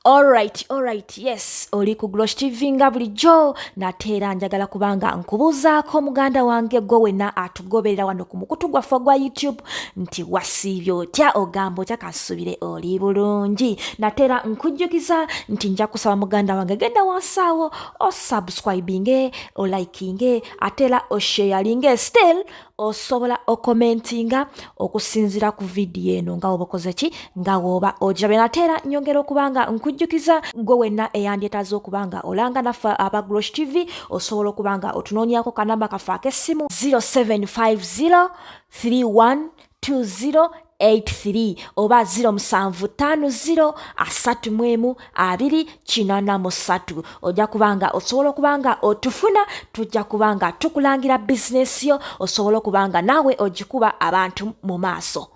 Alright, yes, oli ku Glosh TV nga bulijjo nateera njagala kubanga nkubuuzaako muganda wange gwe wenna atugoberera wano ku mukutu gwaffe gwa YouTube nti wasiibye otya ogamba otya kasubire oli bulungi. Nateera nkujjukiza nti nja kusaba muganda wange genda wansaawo o subscribinge o likinge ateera o sharinge still osobola okomentinga okusinzira ku video eno nga obokoze ki nga woba ojabe. Nateera nyongera okubanga nkujjukiza gwe wenna eyandyetaaze okubanga olanga naffe aba Glosh TV osobola okubanga otunoonyako kanamba kaffe ak'essimu 0750312083 oba 0750312083 ojja kubanga osobola okubanga otufuna tujja kubanga tukulangira bizinesi yo osobola okubanga naawe ogikuba abantu mu maaso.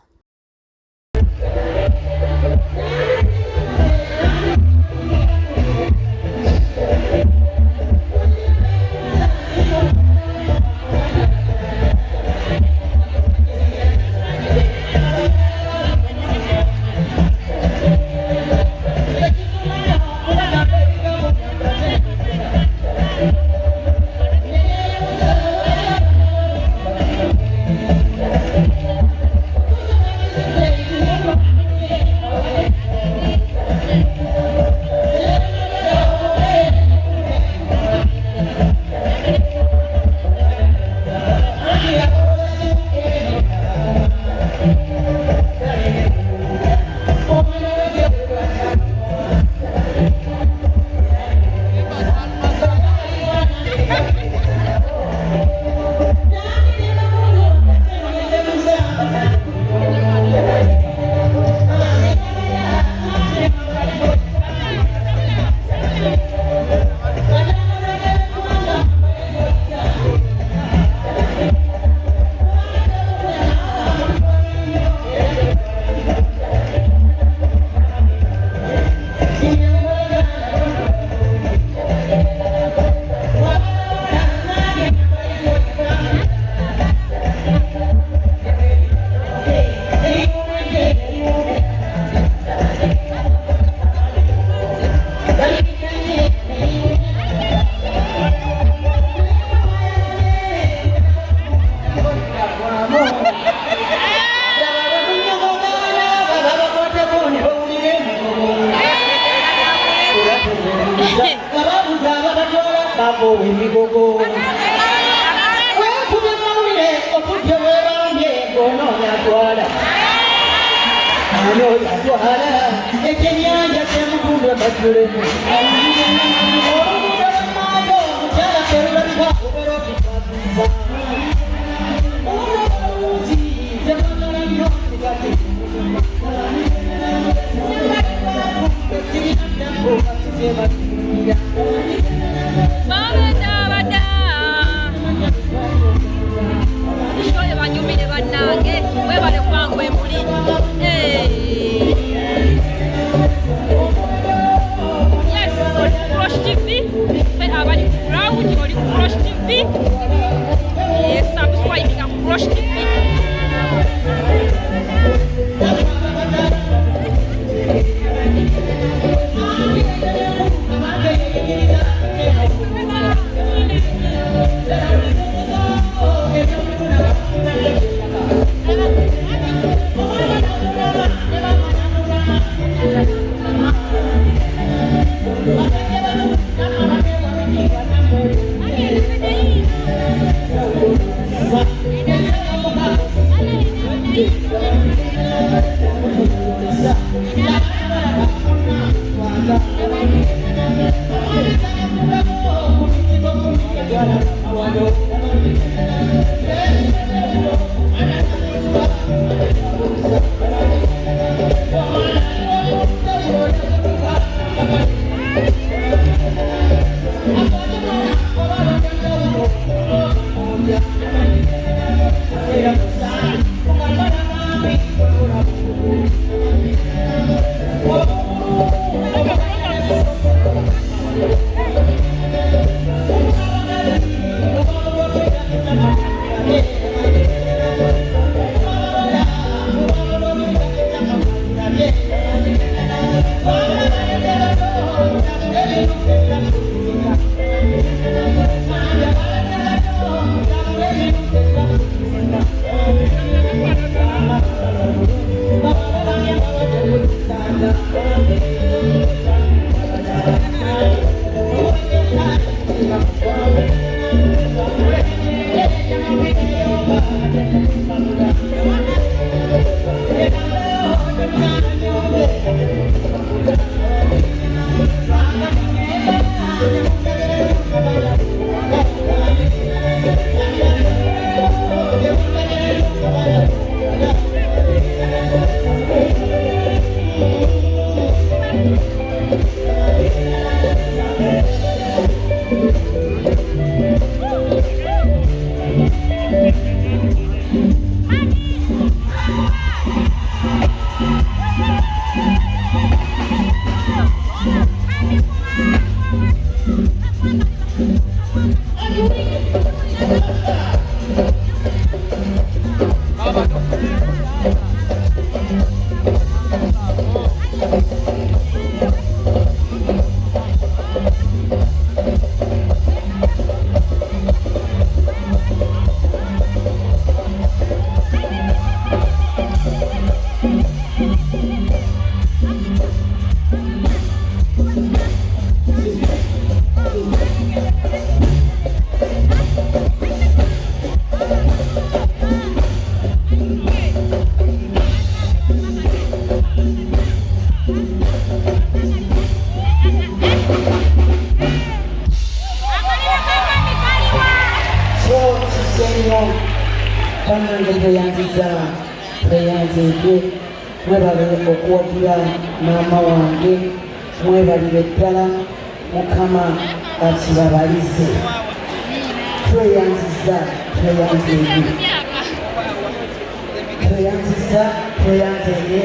mwebalire okuwagira maama wange mwebalire ddala mukama akibabalize tweyanziza tweyanzeye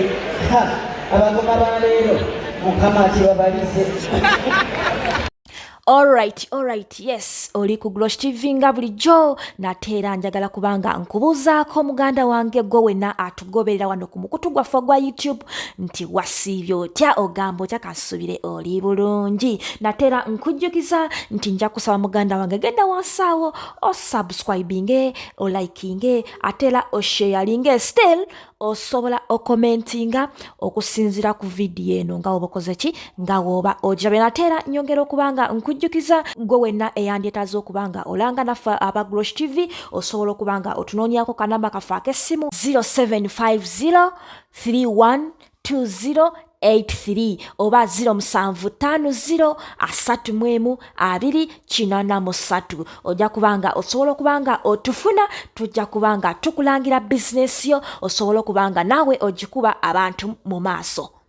abagoma baleero mukama akibabalize. Alright, yes, oli ku Glosh TV nga bulijjo nateera njagala kubanga nkubuuzaako muganda wange gwe wenna atugoberera wano ku mukutu gwaffe gwa YouTube nti wasiibye otya ogamba otya kasubire oli bulungi. Nateera nkujjukiza nti nja kusaba muganda wange genda wansaawo osubscribinge olikinge ateera osharinge still osobola okomentinga okusinzira ku video eno nga woba okoze ki nga woba ojabe. Nateera nyongera okubanga nkujjukiza gwe wenna eyandyetaaze okubanga olanga naffe aba Glosh TV osobola okubanga otunoonyako kanamba kaffe ak'essimu 0750312083 oba 0750312083 ojja kubanga osobola okubanga otufuna tujja kubanga tukulangira bizinesi yo osobola okubanga naawe ogikuba abantu mu maaso.